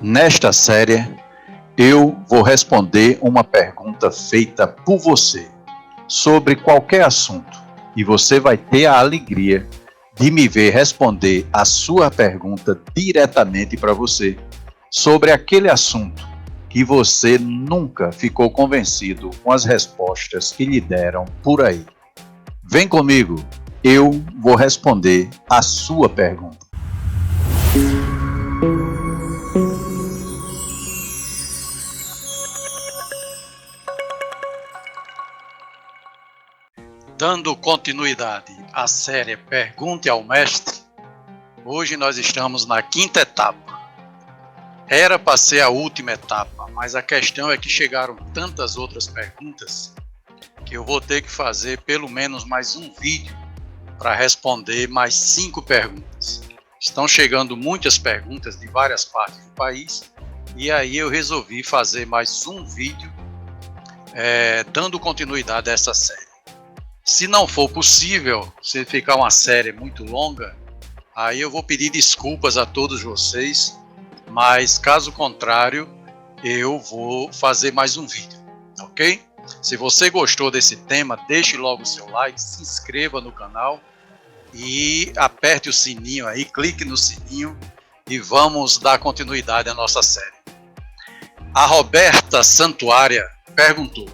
Nesta série, eu vou responder uma pergunta feita por você sobre qualquer assunto e você vai ter a alegria de me ver responder a sua pergunta diretamente para você sobre aquele assunto que você nunca ficou convencido com as respostas que lhe deram por aí. Vem comigo, eu vou responder a sua pergunta. Dando continuidade à série Pergunte ao Mestre, hoje nós estamos na 5ª etapa. Era para ser a última etapa, mas a questão é que chegaram tantas outras perguntas que eu vou ter que fazer pelo menos mais um vídeo para responder mais 5 perguntas. Estão chegando muitas perguntas de várias partes do país e aí eu resolvi fazer mais um vídeo dando continuidade a essa série. Se não for possível, se ficar uma série muito longa, aí eu vou pedir desculpas a todos vocês, mas caso contrário, eu vou fazer mais um vídeo, ok? Se você gostou desse tema, deixe logo o seu like, se inscreva no canal e aperte o sininho aí, clique no sininho e vamos dar continuidade à nossa série. A Roberta Santuária perguntou: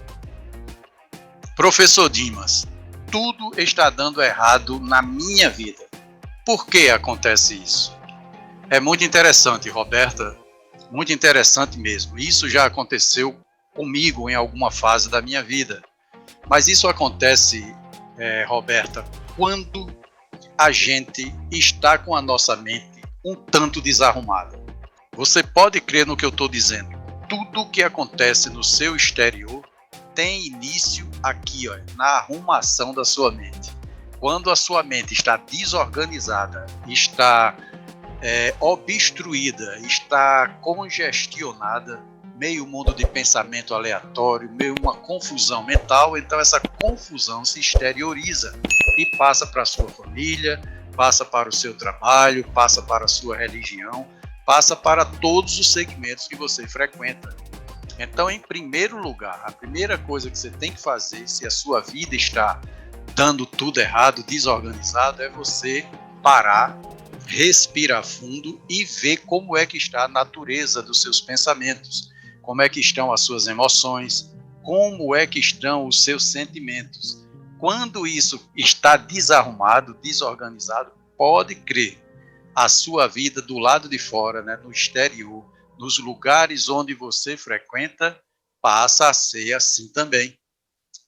Professor Dimas, tudo está dando errado na minha vida. Por que acontece isso? É muito interessante, Roberta, muito interessante mesmo. Isso já aconteceu comigo em alguma fase da minha vida. Mas isso acontece, Roberta, quando a gente está com a nossa mente um tanto desarrumada. Você pode crer no que eu estou dizendo. Tudo que acontece no seu exterior tem início aqui, na arrumação da sua mente. Quando a sua mente está desorganizada, está obstruída, está congestionada, meio mundo de pensamento aleatório, meio uma confusão mental, então essa confusão se exterioriza e passa para a sua família, passa para o seu trabalho, passa para a sua religião, passa para todos os segmentos que você frequenta. Então, em primeiro lugar, a primeira coisa que você tem que fazer, se a sua vida está dando tudo errado, desorganizado, é você parar, respirar fundo e ver como é que está a natureza dos seus pensamentos, como é que estão as suas emoções, como é que estão os seus sentimentos. Quando isso está desarrumado, desorganizado, pode crer, a sua vida do lado de fora, no exterior, nos lugares onde você frequenta, passa a ser assim também.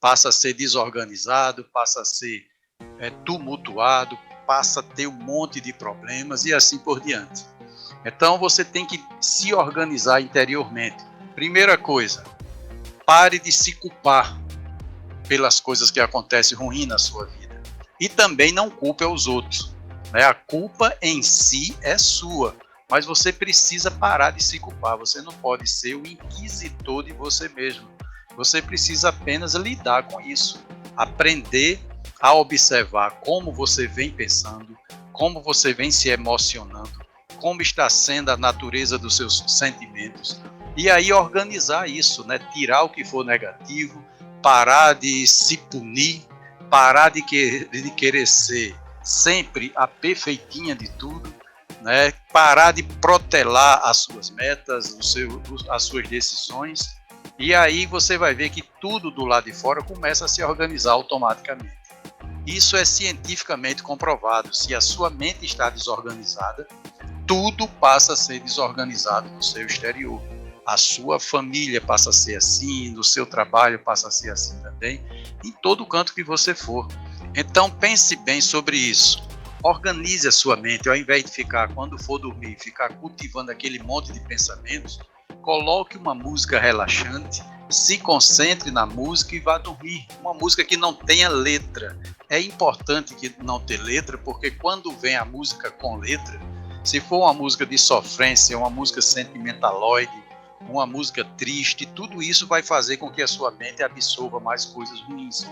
Passa a ser desorganizado, passa a ser tumultuado, passa a ter um monte de problemas e assim por diante. Então você tem que se organizar interiormente. Primeira coisa, pare de se culpar pelas coisas que acontecem ruins na sua vida. E também não culpe os outros. A culpa em si é sua. Mas você precisa parar de se culpar, você não pode ser o inquisitor de você mesmo. Você precisa apenas lidar com isso, aprender a observar como você vem pensando, como você vem se emocionando, como está sendo a natureza dos seus sentimentos, e aí organizar isso, tirar o que for negativo, parar de se punir, parar de querer ser sempre a perfeitinha de tudo, parar de protelar as suas metas, as suas decisões, e aí você vai ver que tudo do lado de fora começa a se organizar automaticamente. Isso é cientificamente comprovado. Se a sua mente está desorganizada, tudo passa a ser desorganizado no seu exterior. A sua família passa a ser assim, no seu trabalho passa a ser assim também, em todo canto que você for. Então pense bem sobre isso. Organize a sua mente, ao invés de ficar, quando for dormir, ficar cultivando aquele monte de pensamentos, coloque uma música relaxante, se concentre na música e vá dormir. Uma música que não tenha letra. É importante que não ter letra, porque quando vem a música com letra, se for uma música de sofrência, uma música sentimentaloide, uma música triste, tudo isso vai fazer com que a sua mente absorva mais coisas ruins.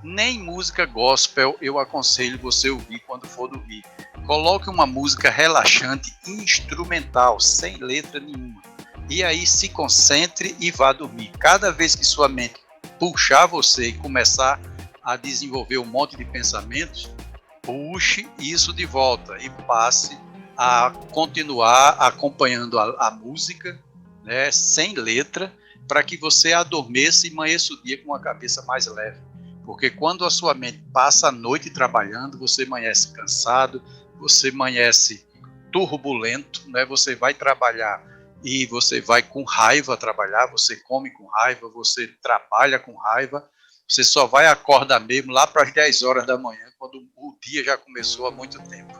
Nem música gospel eu aconselho você ouvir quando for dormir. Coloque uma música relaxante instrumental, sem letra nenhuma. E aí se concentre e vá dormir. Cada vez que sua mente puxar você e começar a desenvolver um monte de pensamentos, puxe isso de volta e passe a continuar acompanhando a música, né, sem letra, para que você adormeça e amanheça o dia com uma cabeça mais leve. Porque quando a sua mente passa a noite trabalhando, você amanhece cansado, você amanhece turbulento, né? Você vai trabalhar e você vai com raiva trabalhar, você come com raiva, você trabalha com raiva, você só vai acordar mesmo lá para as 10 horas da manhã, quando o dia já começou há muito tempo.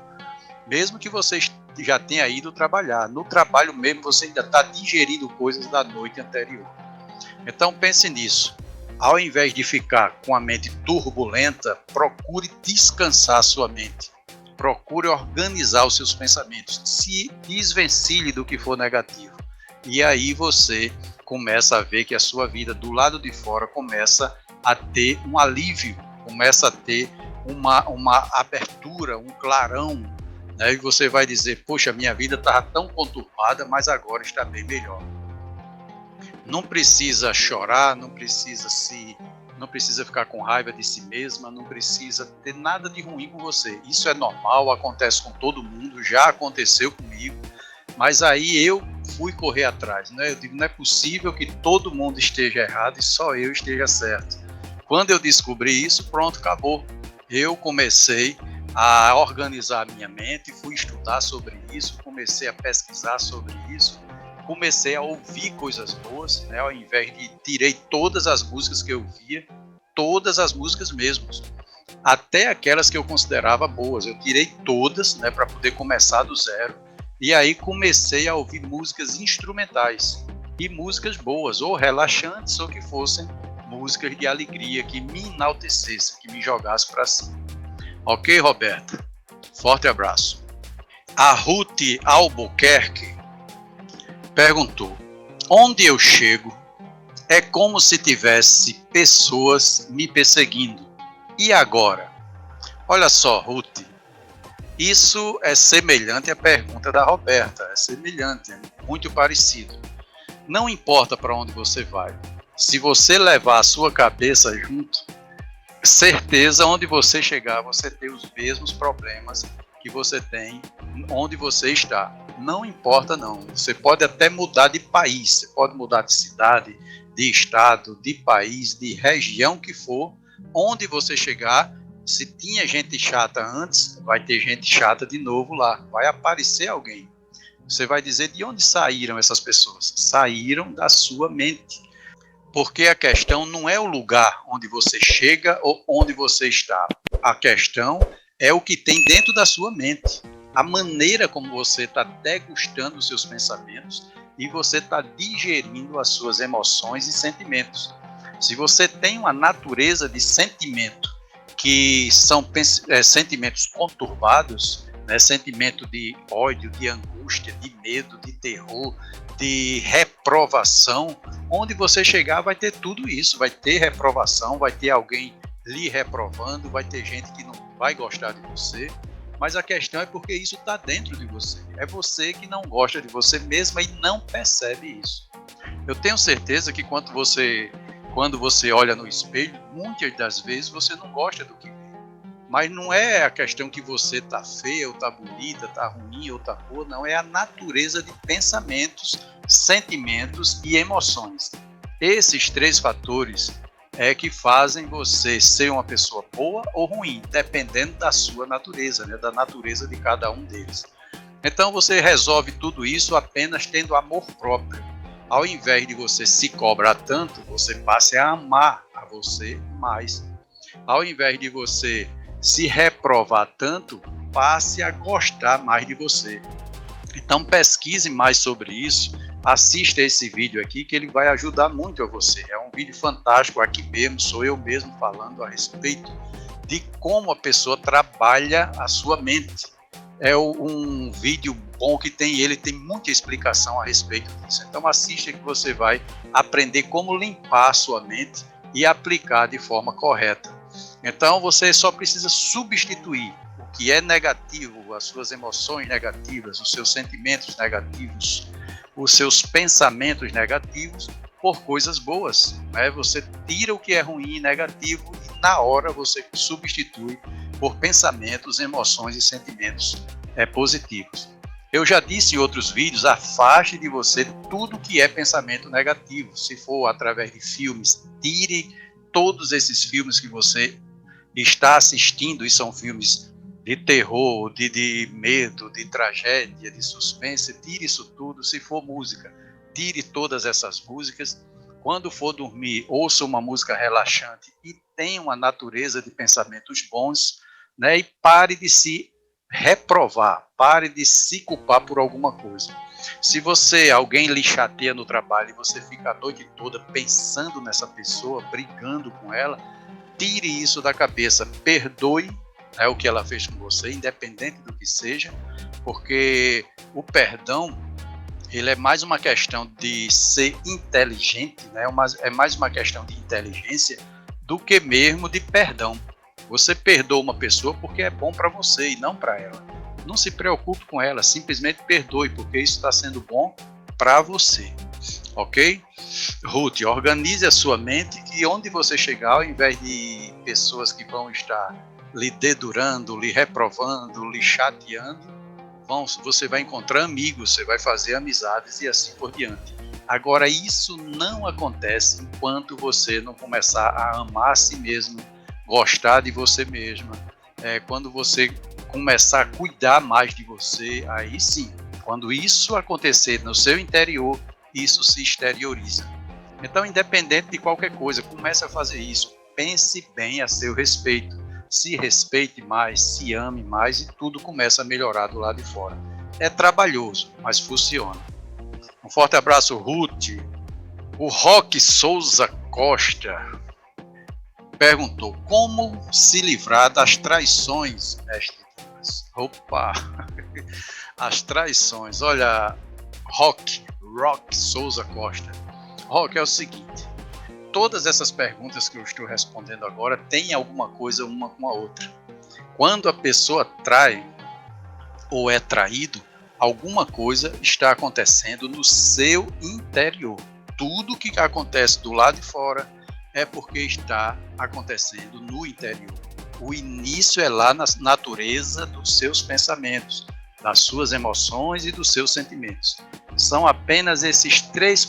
Mesmo que você já tenha ido trabalhar, no trabalho mesmo você ainda está digerindo coisas da noite anterior. Então pense nisso. Ao invés de ficar com a mente turbulenta, procure descansar a sua mente. Procure organizar os seus pensamentos. Se desvencilhe do que for negativo. E aí você começa a ver que a sua vida do lado de fora começa a ter um alívio, começa a ter uma abertura, um clarão. Né? E você vai dizer, poxa, minha vida estava tão conturbada, mas agora está bem melhor. Não precisa chorar, não precisa ficar com raiva de si mesma, não precisa ter nada de ruim com você. Isso é normal, acontece com todo mundo, já aconteceu comigo, mas aí eu fui correr atrás, né? Eu digo, não é possível que todo mundo esteja errado e só eu esteja certo. Quando eu descobri isso, pronto, acabou. Eu comecei a organizar a minha mente, fui estudar sobre isso, comecei a pesquisar sobre isso, comecei a ouvir coisas boas, né? Ao invés de tirei todas as músicas que eu via, todas as músicas mesmo, até aquelas que eu considerava boas, eu tirei todas, né, para poder começar do zero, e aí comecei a ouvir músicas instrumentais, e músicas boas, ou relaxantes, ou que fossem músicas de alegria, que me enaltecessem, que me jogassem para cima. Ok, Roberta? Forte abraço. A Ruth Albuquerque perguntou: onde eu chego é como se tivesse pessoas me perseguindo. E agora? Olha só, Ruth, isso é semelhante à pergunta da Roberta, é semelhante, é muito parecido. Não importa para onde você vai, se você levar a sua cabeça junto, certeza onde você chegar, você tem os mesmos problemas que você tem onde você está. Não importa não, você pode até mudar de país, você pode mudar de cidade, de estado, de país, de região que for, onde você chegar, se tinha gente chata antes, vai ter gente chata de novo lá, vai aparecer alguém. Você vai dizer de onde saíram essas pessoas? Saíram da sua mente. Porque a questão não é o lugar onde você chega ou onde você está. A questão é o que tem dentro da sua mente. A maneira como você está degustando os seus pensamentos e você está digerindo as suas emoções e sentimentos. Se você tem uma natureza de sentimento que são sentimentos conturbados, né, sentimento de ódio, de angústia, de medo, de terror, de reprovação, onde você chegar vai ter tudo isso, vai ter reprovação, vai ter alguém lhe reprovando, vai ter gente que não vai gostar de você, mas a questão é porque isso está dentro de você, é você que não gosta de você mesma e não percebe isso. Eu tenho certeza que quando você olha no espelho, muitas das vezes você não gosta do que vê. Mas não é a questão que você está feia, ou está bonita, está ruim, ou está boa, não. É a natureza de pensamentos, sentimentos e emoções. Esses três fatores é que fazem você ser uma pessoa boa ou ruim, dependendo da sua natureza, né? Da natureza de cada um deles. Então você resolve tudo isso apenas tendo amor próprio. Ao invés de você se cobrar tanto, você passe a amar a você mais. Ao invés de você se reprovar tanto, passe a gostar mais de você. Então pesquise mais sobre isso, assista esse vídeo aqui que ele vai ajudar muito a você. É um vídeo fantástico, aqui mesmo, sou eu mesmo falando a respeito de como a pessoa trabalha a sua mente. É um vídeo bom que ele tem muita explicação a respeito disso. Então assista que você vai aprender como limpar a sua mente e aplicar de forma correta. Então você só precisa substituir o que é negativo, as suas emoções negativas, os seus sentimentos negativos, os seus pensamentos negativos, por coisas boas. Né? Você tira o que é ruim e negativo e na hora você substitui por pensamentos, emoções e sentimentos positivos. Eu já disse em outros vídeos, afaste de você tudo que é pensamento negativo. Se for através de filmes, tire todos esses filmes que você está assistindo, e são filmes de terror, de medo, de tragédia, de suspense, tire isso tudo. Se for música, tire todas essas músicas. Quando for dormir, ouça uma música relaxante e tenha uma natureza de pensamentos bons, né? E pare de se reprovar, pare de se culpar por alguma coisa. Se alguém lhe chateia no trabalho e você fica a noite toda pensando nessa pessoa, brigando com ela, tire isso da cabeça, perdoe o que ela fez com você, independente do que seja, porque o perdão, ele é mais uma questão de ser inteligente, né? É mais uma questão de inteligência do que mesmo de perdão. Você perdoa uma pessoa porque é bom para você e não para ela. Não se preocupe com ela, simplesmente perdoe, porque isso está sendo bom para você. Ok? Ruth, organize a sua mente que onde você chegar, ao invés de pessoas que vão estar lhe dedurando, lhe reprovando, lhe chateando, você vai encontrar amigos, você vai fazer amizades e assim por diante. Agora, isso não acontece enquanto você não começar a amar a si mesmo, gostar de você mesma. Quando você começar a cuidar mais de você, aí sim, quando isso acontecer no seu interior, isso se exterioriza. Então, independente de qualquer coisa, comece a fazer isso. Pense bem a seu respeito. Se respeite mais, se ame mais e tudo começa a melhorar do lado de fora. É trabalhoso, mas funciona. Um forte abraço, Ruth. O Roque Souza Costa perguntou: como se livrar das traições, mestre Dimas? Opa! As traições. Olha, Roque Souza Costa. Roque, é o seguinte: todas essas perguntas que eu estou respondendo agora têm alguma coisa uma com a outra. Quando a pessoa trai ou é traído, alguma coisa está acontecendo no seu interior. Tudo que acontece do lado de fora é porque está acontecendo no interior. O início é lá na natureza dos seus pensamentos, das suas emoções e dos seus sentimentos. São apenas esses 3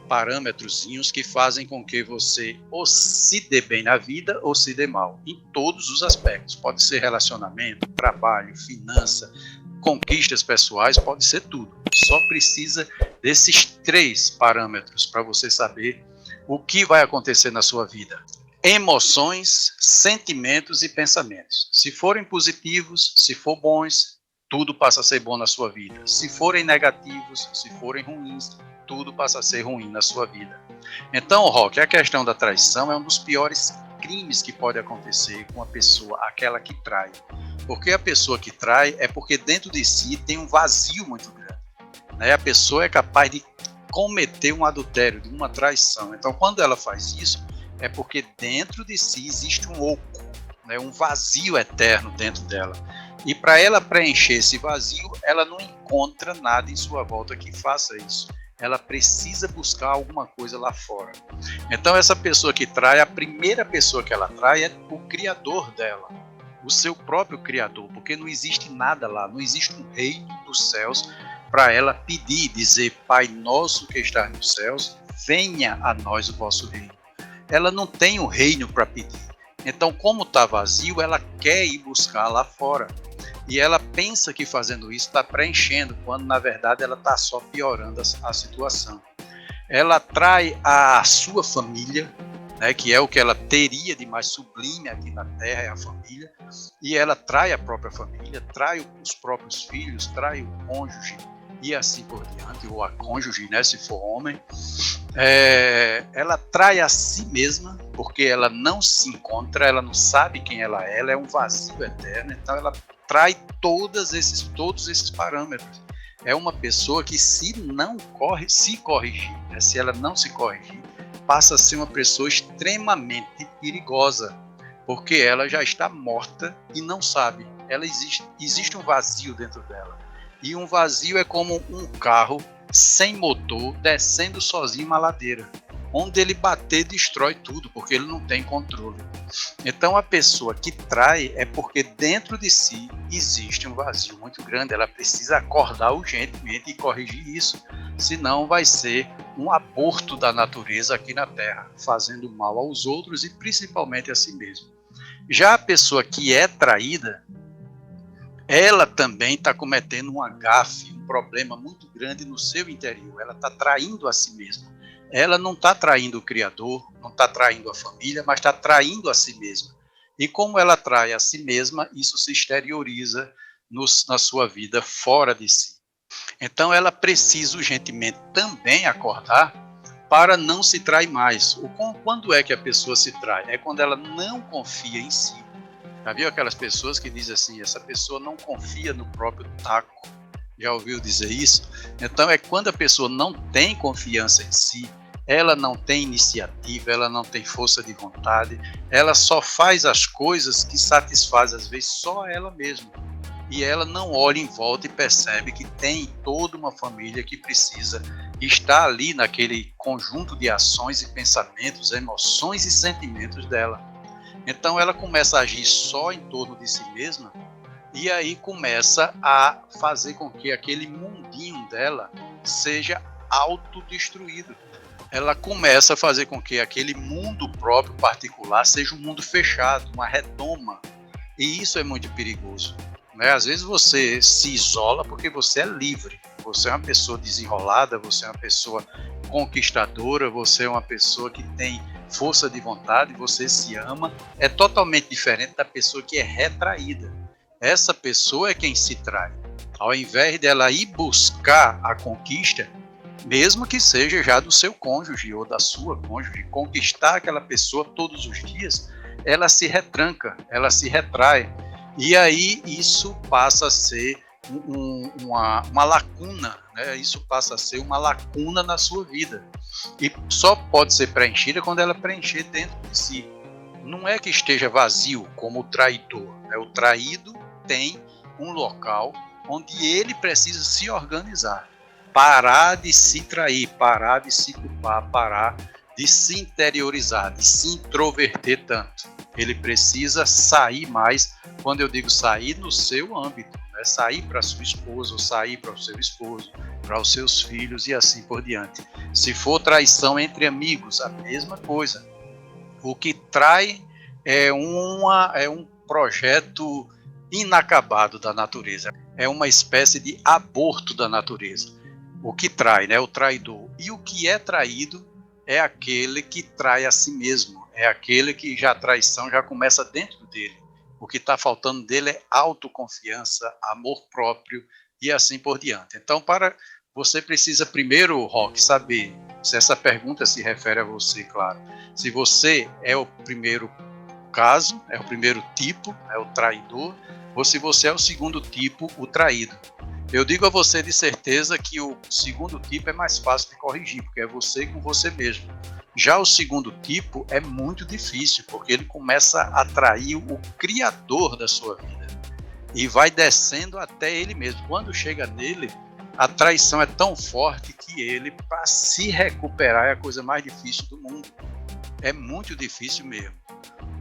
parâmetrozinhos que fazem com que você ou se dê bem na vida ou se dê mal, em todos os aspectos. Pode ser relacionamento, trabalho, finança, conquistas pessoais, pode ser tudo. Só precisa desses 3 parâmetros para você saber o que vai acontecer na sua vida. Emoções, sentimentos e pensamentos. Se forem positivos, se for bons, tudo passa a ser bom na sua vida. Se forem negativos, se forem ruins, tudo passa a ser ruim na sua vida. Então, Roque, a questão da traição é um dos piores crimes que pode acontecer com a pessoa, aquela que trai. Porque a pessoa que trai é porque dentro de si tem um vazio muito grande. Né? A pessoa é capaz de cometer um adultério, de uma traição. Então, quando ela faz isso, é porque dentro de si existe um oco, né? Um vazio eterno dentro dela. E para ela preencher esse vazio, ela não encontra nada em sua volta que faça isso. Ela precisa buscar alguma coisa lá fora. Então, essa pessoa que trai, a primeira pessoa que ela trai é o criador dela, o seu próprio criador, porque não existe nada lá, não existe um reino dos céus para ela pedir, dizer: Pai nosso que está nos céus, venha a nós o vosso reino. Ela não tem um reino para pedir. Então, como está vazio, ela quer ir buscar lá fora. E ela pensa que fazendo isso está preenchendo, quando na verdade ela está só piorando a situação. Ela trai a sua família, né, que é o que ela teria de mais sublime aqui na Terra, é a família, e ela trai a própria família, trai os próprios filhos, trai o cônjuge e assim por diante, ou a cônjuge, né, se for homem. Ela trai a si mesma, porque ela não se encontra, ela não sabe quem ela é um vazio eterno, então ela trai todos esses parâmetros. É uma pessoa que se corrigir, né, se ela não se corrigir, passa a ser uma pessoa extremamente perigosa, porque ela já está morta e não sabe. Existe um vazio dentro dela. E um vazio é como um carro sem motor descendo sozinho uma ladeira. Onde ele bater, destrói tudo, porque ele não tem controle. Então a pessoa que trai é porque dentro de si existe um vazio muito grande. Ela precisa acordar urgentemente e corrigir isso. Senão vai ser um aborto da natureza aqui na Terra, fazendo mal aos outros e principalmente a si mesmo. Já a pessoa que é traída, ela também está cometendo um agafe, um problema muito grande no seu interior. Ela está traindo a si mesma. Ela não está traindo o Criador, não está traindo a família, mas está traindo a si mesma. E como ela trai a si mesma, isso se exterioriza na sua vida fora de si. Então ela precisa urgentemente também acordar para não se trair mais. Quando é que a pessoa se trai? É quando ela não confia em si. Já viu aquelas pessoas que dizem assim, essa pessoa não confia no próprio taco? Já ouviu dizer isso? Então é quando a pessoa não tem confiança em si, ela não tem iniciativa, ela não tem força de vontade, ela só faz as coisas que satisfazem às vezes só ela mesma. E ela não olha em volta e percebe que tem toda uma família que precisa estar ali naquele conjunto de ações e pensamentos, emoções e sentimentos dela. Então ela começa a agir só em torno de si mesma e aí começa a fazer com que aquele mundinho dela seja autodestruído. Ela começa a fazer com que aquele mundo próprio particular seja um mundo fechado, uma redoma. E isso é muito perigoso. Às vezes você se isola porque você é livre. Você é uma pessoa desenrolada, você é uma pessoa conquistadora, você é uma pessoa que tem força de vontade, você se ama. É totalmente diferente da pessoa que é retraída. Essa pessoa é quem se trai. Ao invés dela ir buscar a conquista, mesmo que seja já do seu cônjuge ou da sua cônjuge, conquistar aquela pessoa todos os dias, ela se retranca, ela se retrai. E aí isso passa a ser uma lacuna, né? Isso passa a ser uma lacuna na sua vida. E só pode ser preenchida quando ela preencher dentro de si. Não é que esteja vazio como o traidor, né? O traído tem um local onde ele precisa se organizar, parar de se trair, parar de se culpar, parar de se interiorizar, de se introverter tanto. Ele precisa sair mais, quando eu digo sair no seu âmbito, né? Sair para sua esposa, ou sair para o seu esposo, para os seus filhos e assim por diante. Se for traição entre amigos, a mesma coisa. O que trai é um projeto inacabado da natureza, é uma espécie de aborto da natureza. O que trai, né? O traidor. E o que é traído é aquele que trai a si mesmo, é aquele que já a traição já começa dentro dele. O que está faltando dele é autoconfiança, amor próprio e assim por diante. Então, você precisa primeiro, Roque, saber se essa pergunta se refere a você, claro. Se você é o primeiro caso, é o primeiro tipo, é o traidor, ou se você é o segundo tipo, o traído. Eu digo a você de certeza que o segundo tipo é mais fácil de corrigir, porque é você com você mesmo. Já o segundo tipo é muito difícil, porque ele começa a atrair o criador da sua vida e vai descendo até ele mesmo. Quando chega nele, a traição é tão forte que ele, para se recuperar, é a coisa mais difícil do mundo. É muito difícil mesmo.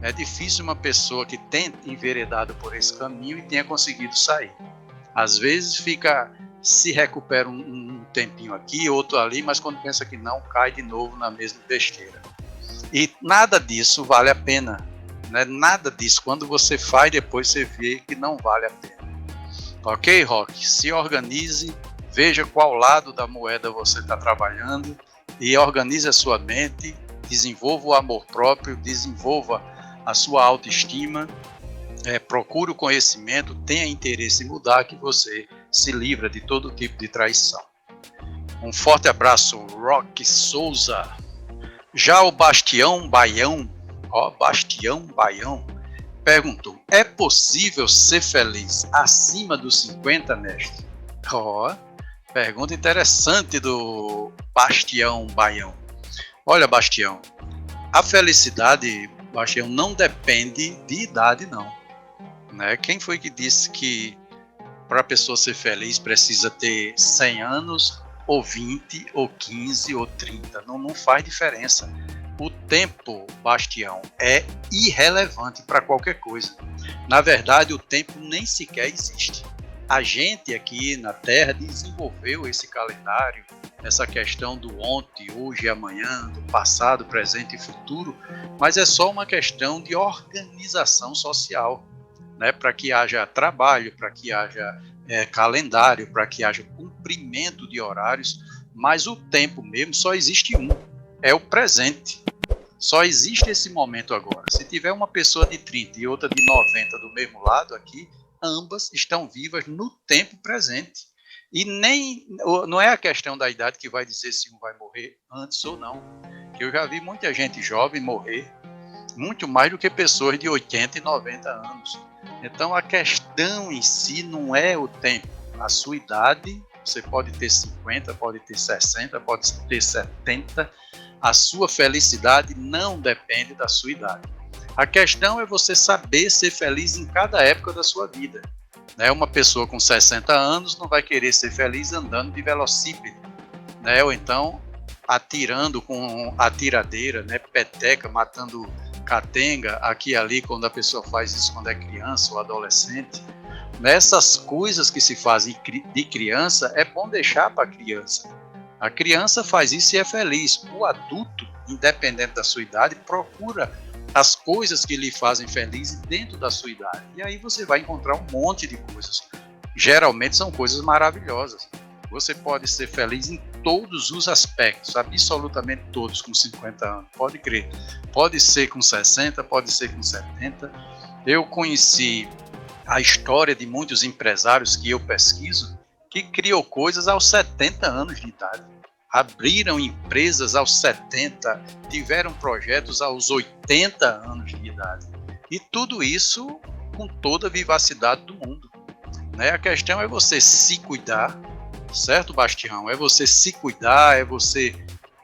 É difícil uma pessoa que tenha enveredado por esse caminho e tenha conseguido sair. Às vezes se recupera um tempinho aqui, outro ali, mas quando pensa que não, cai de novo na mesma besteira. E nada disso vale a pena, né? Nada disso. Quando você faz, depois você vê que não vale a pena. Ok, Roque? Se organize, veja qual lado da moeda você está trabalhando e organize a sua mente, desenvolva o amor próprio, desenvolva a sua autoestima, procure o conhecimento, tenha interesse em mudar, que você se livra de todo tipo de traição. Um forte abraço, Roque Souza. Já o Bastião Baião, perguntou: é possível ser feliz acima dos 50, mestre? Pergunta interessante do Bastião Baião. Olha, Bastião, a felicidade, Bastião, não depende de idade, não. Né? Quem foi que disse que para a pessoa ser feliz precisa ter 100 anos, ou 20, ou 15, ou 30? Não faz diferença. O tempo, Bastião, é irrelevante para qualquer coisa. Na verdade, o tempo nem sequer existe. A gente aqui na Terra desenvolveu esse calendário, essa questão do ontem, hoje e amanhã, do passado, presente e futuro, mas é só uma questão de organização social, né? Para que haja trabalho, para que haja calendário, para que haja cumprimento de horários, mas o tempo mesmo só existe um, é o presente. Só existe esse momento agora. Se tiver uma pessoa de 30 e outra de 90 do mesmo lado aqui, ambas estão vivas no tempo presente. E não é a questão da idade que vai dizer se um vai morrer antes ou não. Eu já vi muita gente jovem morrer muito mais do que pessoas de 80 e 90 anos. Então a questão em si não é o tempo. A sua idade, você pode ter 50, pode ter 60, pode ter 70. A sua felicidade não depende da sua idade. A questão é você saber ser feliz em cada época da sua vida. Né? Uma pessoa com 60 anos não vai querer ser feliz andando de velocípede, né? Ou então atirando com atiradeira, né? Peteca, matando catenga aqui e ali, quando a pessoa faz isso quando é criança ou adolescente. Nessas coisas que se fazem de criança, é bom deixar para a criança. A criança faz isso e é feliz. O adulto, independente da sua idade, procura as coisas que lhe fazem feliz dentro da sua idade. E aí você vai encontrar um monte de coisas. Geralmente são coisas maravilhosas. Você pode ser feliz em todos os aspectos, absolutamente todos, com 50 anos, pode crer. Pode ser com 60, pode ser com 70. Eu conheci a história de muitos empresários que eu pesquiso, que criou coisas aos 70 anos de idade. Abriram empresas aos 70, tiveram projetos aos 80 anos de idade. E tudo isso com toda a vivacidade do mundo. Né? A questão é você se cuidar, certo, Bastião? É você se cuidar, é você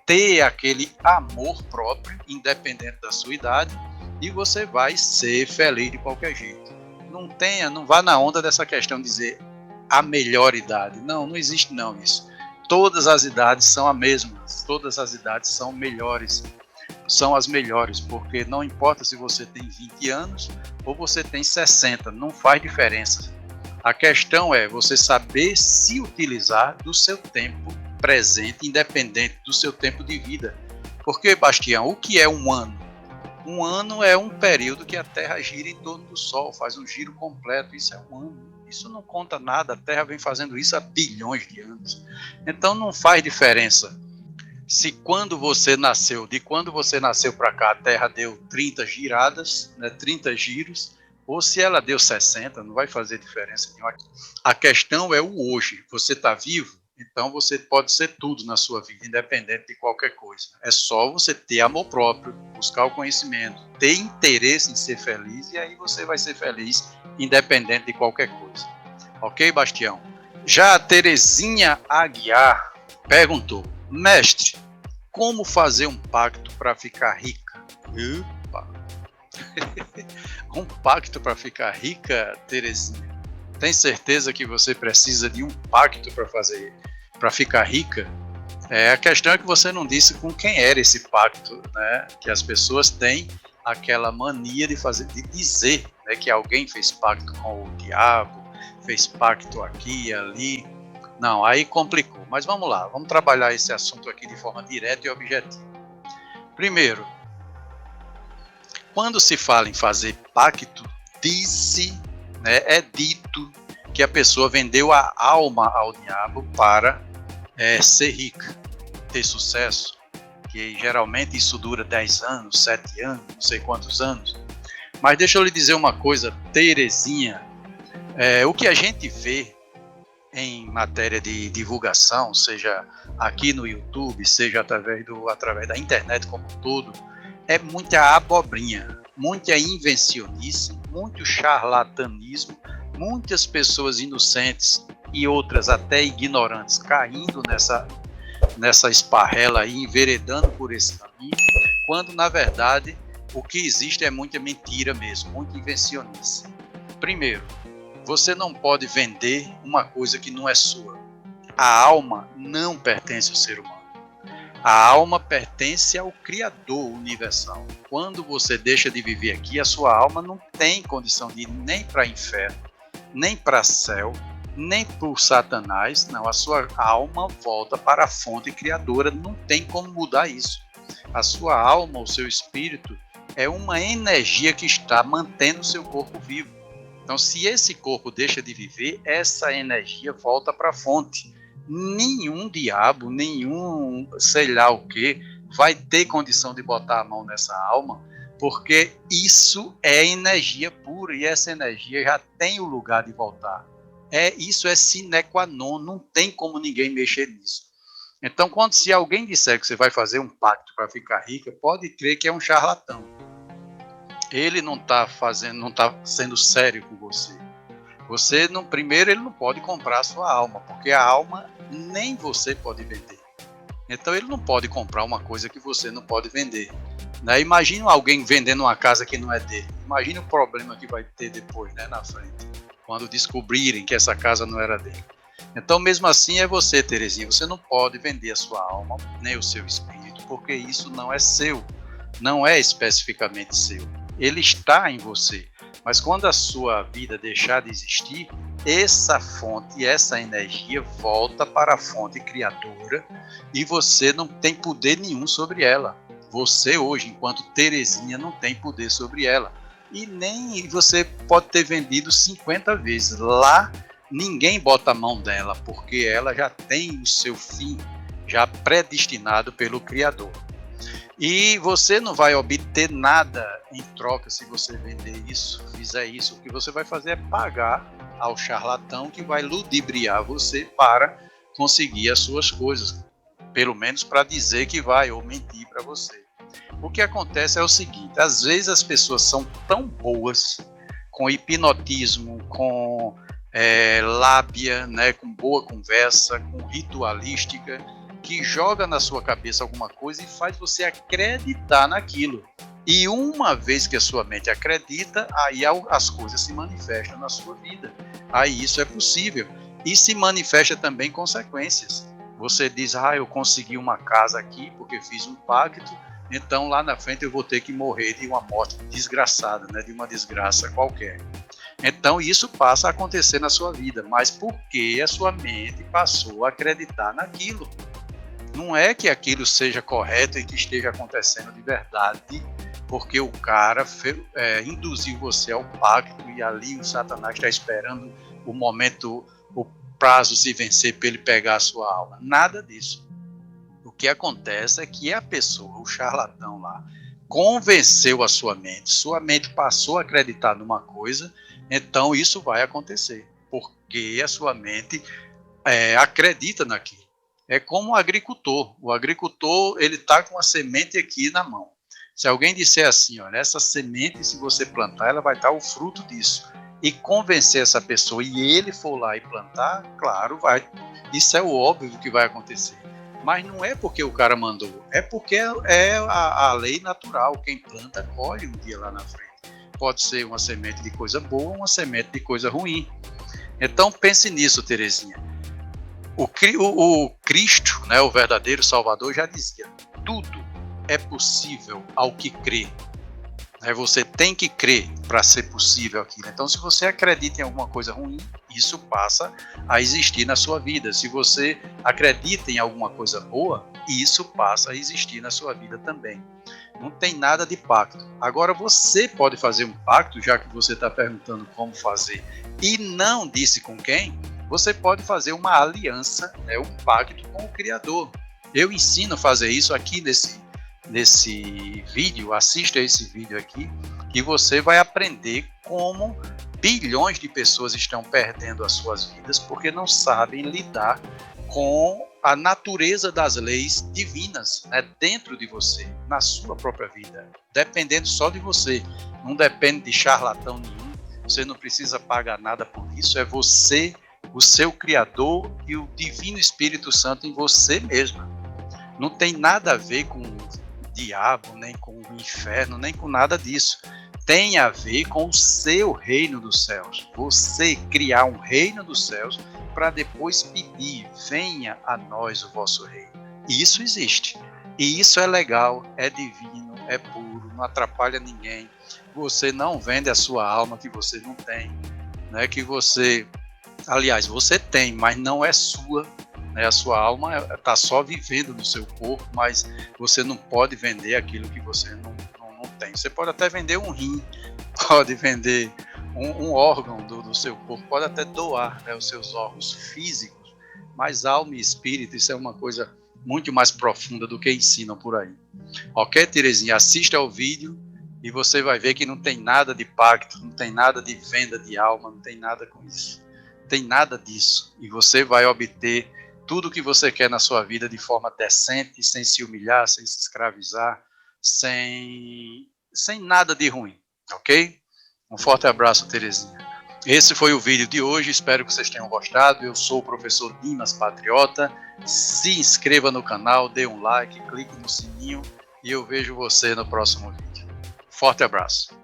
ter aquele amor próprio, independente da sua idade, e você vai ser feliz de qualquer jeito. Não vá na onda dessa questão de dizer a melhor idade. Não existe não isso. Todas as idades são as mesmas, todas as idades são melhores, são as melhores, porque não importa se você tem 20 anos ou você tem 60, não faz diferença. A questão é você saber se utilizar do seu tempo presente, independente do seu tempo de vida. Porque, Bastião, o que é um ano? Um ano é um período que a Terra gira em torno do Sol, faz um giro completo, isso é um ano. Isso não conta nada, a Terra vem fazendo isso há bilhões de anos. Então não faz diferença se de quando você nasceu para cá, a Terra deu 30 giradas, né, 30 giros, ou se ela deu 60, não vai fazer diferença nenhuma. A questão é o hoje. Você está vivo, então você pode ser tudo na sua vida, independente de qualquer coisa. É só você ter amor próprio, buscar o conhecimento, ter interesse em ser feliz, e aí você vai ser feliz, independente de qualquer coisa. Ok, Bastião? Já a Terezinha Aguiar perguntou: mestre, como fazer um pacto para ficar rica? Opa! Um pacto para ficar rica, Terezinha? Tem certeza que você precisa de um pacto para ficar rica? A questão é que você não disse com quem era esse pacto, né? Que as pessoas têm aquela mania de dizer, né, que alguém fez pacto com o diabo, fez pacto aqui e ali. Não, aí complicou. Mas vamos lá, vamos trabalhar esse assunto aqui de forma direta e objetiva. Primeiro, quando se fala em fazer pacto, é dito que a pessoa vendeu a alma ao diabo para ser rica, ter sucesso, que geralmente isso dura 10 anos, 7 anos, não sei quantos anos. Mas deixa eu lhe dizer uma coisa, Terezinha, o que a gente vê em matéria de divulgação, seja aqui no YouTube, seja através da internet como um todo, é muita abobrinha, muita invencionice, muito charlatanismo, muitas pessoas inocentes e outras até ignorantes caindo nessa esparrela aí, enveredando por esse caminho, quando na verdade o que existe é muita mentira mesmo, muita invencionice. Primeiro, você não pode vender uma coisa que não é sua. A alma não pertence ao ser humano. A alma pertence ao Criador universal. Quando você deixa de viver aqui, a sua alma não tem condição de ir nem para inferno, nem para céu, nem para o Satanás. Não, a sua alma volta para a fonte criadora. Não tem como mudar isso. A sua alma, o seu espírito, é uma energia que está mantendo o seu corpo vivo. Então, se esse corpo deixa de viver, essa energia volta para a fonte. Nenhum diabo, nenhum sei lá o que, vai ter condição de botar a mão nessa alma, porque isso é energia pura e essa energia já tem o lugar de voltar. Isso é sine qua non, não tem como ninguém mexer nisso. Então, se alguém disser que você vai fazer um pacto para ficar rica, pode crer que é um charlatão. Ele não está sendo sério com você. Primeiro, ele não pode comprar a sua alma, porque a alma nem você pode vender. Então, ele não pode comprar uma coisa que você não pode vender. Né? Imagina alguém vendendo uma casa que não é dele. Imagina o problema que vai ter depois, né, na frente, quando descobrirem que essa casa não era dele. Então, mesmo assim, é você, Terezinha. Você não pode vender a sua alma, nem o seu espírito, porque isso não é seu. Não é especificamente seu. Ele está em você. Mas quando a sua vida deixar de existir, essa fonte, essa energia volta para a fonte criadora e você não tem poder nenhum sobre ela. Você hoje, enquanto Terezinha, não tem poder sobre ela. E nem você pode ter vendido 50 vezes. Lá, ninguém bota a mão dela, porque ela já tem o seu fim já predestinado pelo Criador. E você não vai obter nada em troca se você vender isso, fizer isso. O que você vai fazer é pagar ao charlatão que vai ludibriar você para conseguir as suas coisas. Pelo menos para dizer que vai, ou mentir para você. O que acontece é o seguinte, às vezes as pessoas são tão boas com hipnotismo, com lábia, né, com boa conversa, com ritualística, que joga na sua cabeça alguma coisa e faz você acreditar naquilo. E uma vez que a sua mente acredita, aí as coisas se manifestam na sua vida. Aí isso é possível. E se manifesta também consequências. Você diz, eu consegui uma casa aqui porque fiz um pacto, então lá na frente eu vou ter que morrer de uma morte desgraçada, né, de uma desgraça qualquer. Então isso passa a acontecer na sua vida, mas porque a sua mente passou a acreditar naquilo. Não é que aquilo seja correto e que esteja acontecendo de verdade, porque o cara induziu você ao pacto e ali o Satanás está esperando o momento, o prazo se vencer para ele pegar a sua alma. Nada disso. O que acontece é que a pessoa, o charlatão lá, convenceu a sua mente passou a acreditar numa coisa, então isso vai acontecer, porque a sua mente acredita naquilo. É como o agricultor ele está com a semente aqui na mão. Se alguém disser assim, olha, essa semente, se você plantar, ela vai dar o fruto disso, e convencer essa pessoa, e ele for lá e plantar, claro, vai. Isso é o óbvio que vai acontecer. Mas não é porque o cara mandou, é porque é a lei natural. Quem planta, colhe um dia lá na frente. Pode ser uma semente de coisa boa ou uma semente de coisa ruim. Então pense nisso, Terezinha. O Cristo, né, o verdadeiro Salvador, já dizia, tudo é possível ao que crê. Você tem que crer para ser possível aquilo. Então, se você acredita em alguma coisa ruim, isso passa a existir na sua vida. Se você acredita em alguma coisa boa, isso passa a existir na sua vida também. Não tem nada de pacto. Agora, você pode fazer um pacto, já que você está perguntando como fazer, e não disse com quem, você pode fazer uma aliança, um pacto com o Criador. Eu ensino a fazer isso aqui nesse vídeo, assista esse vídeo aqui, e você vai aprender como bilhões de pessoas estão perdendo as suas vidas porque não sabem lidar com a natureza das leis divinas, dentro de você, na sua própria vida, dependendo só de você. Não depende de charlatão nenhum, você não precisa pagar nada por isso, é você, o seu Criador e o Divino Espírito Santo em você mesmo. Não tem nada a ver com diabo, nem com o inferno, nem com nada disso. Tem a ver com o seu reino dos céus. Você criar um reino dos céus para depois pedir, venha a nós o vosso reino. Isso existe. E isso é legal, é divino, é puro, não atrapalha ninguém. Você não vende a sua alma que você não tem, né? Que você, aliás, você tem, mas não é sua, né? A sua alma está só vivendo no seu corpo, mas você não pode vender aquilo que você não tem. Você pode até vender um rim, pode vender um órgão do seu corpo, pode até doar, né, os seus órgãos físicos, mas alma e espírito, isso é uma coisa muito mais profunda do que ensinam por aí. Ok, Terezinha? Assista ao vídeo e você vai ver que não tem nada de pacto, não tem nada de venda de alma, não tem nada com isso. Não tem nada disso. E você vai obter tudo o que você quer na sua vida de forma decente, sem se humilhar, sem se escravizar, sem nada de ruim, ok? Um forte abraço, Terezinha. Esse foi o vídeo de hoje, espero que vocês tenham gostado. Eu sou o professor Dimas Patriota. Se inscreva no canal, dê um like, clique no sininho e eu vejo você no próximo vídeo. Forte abraço.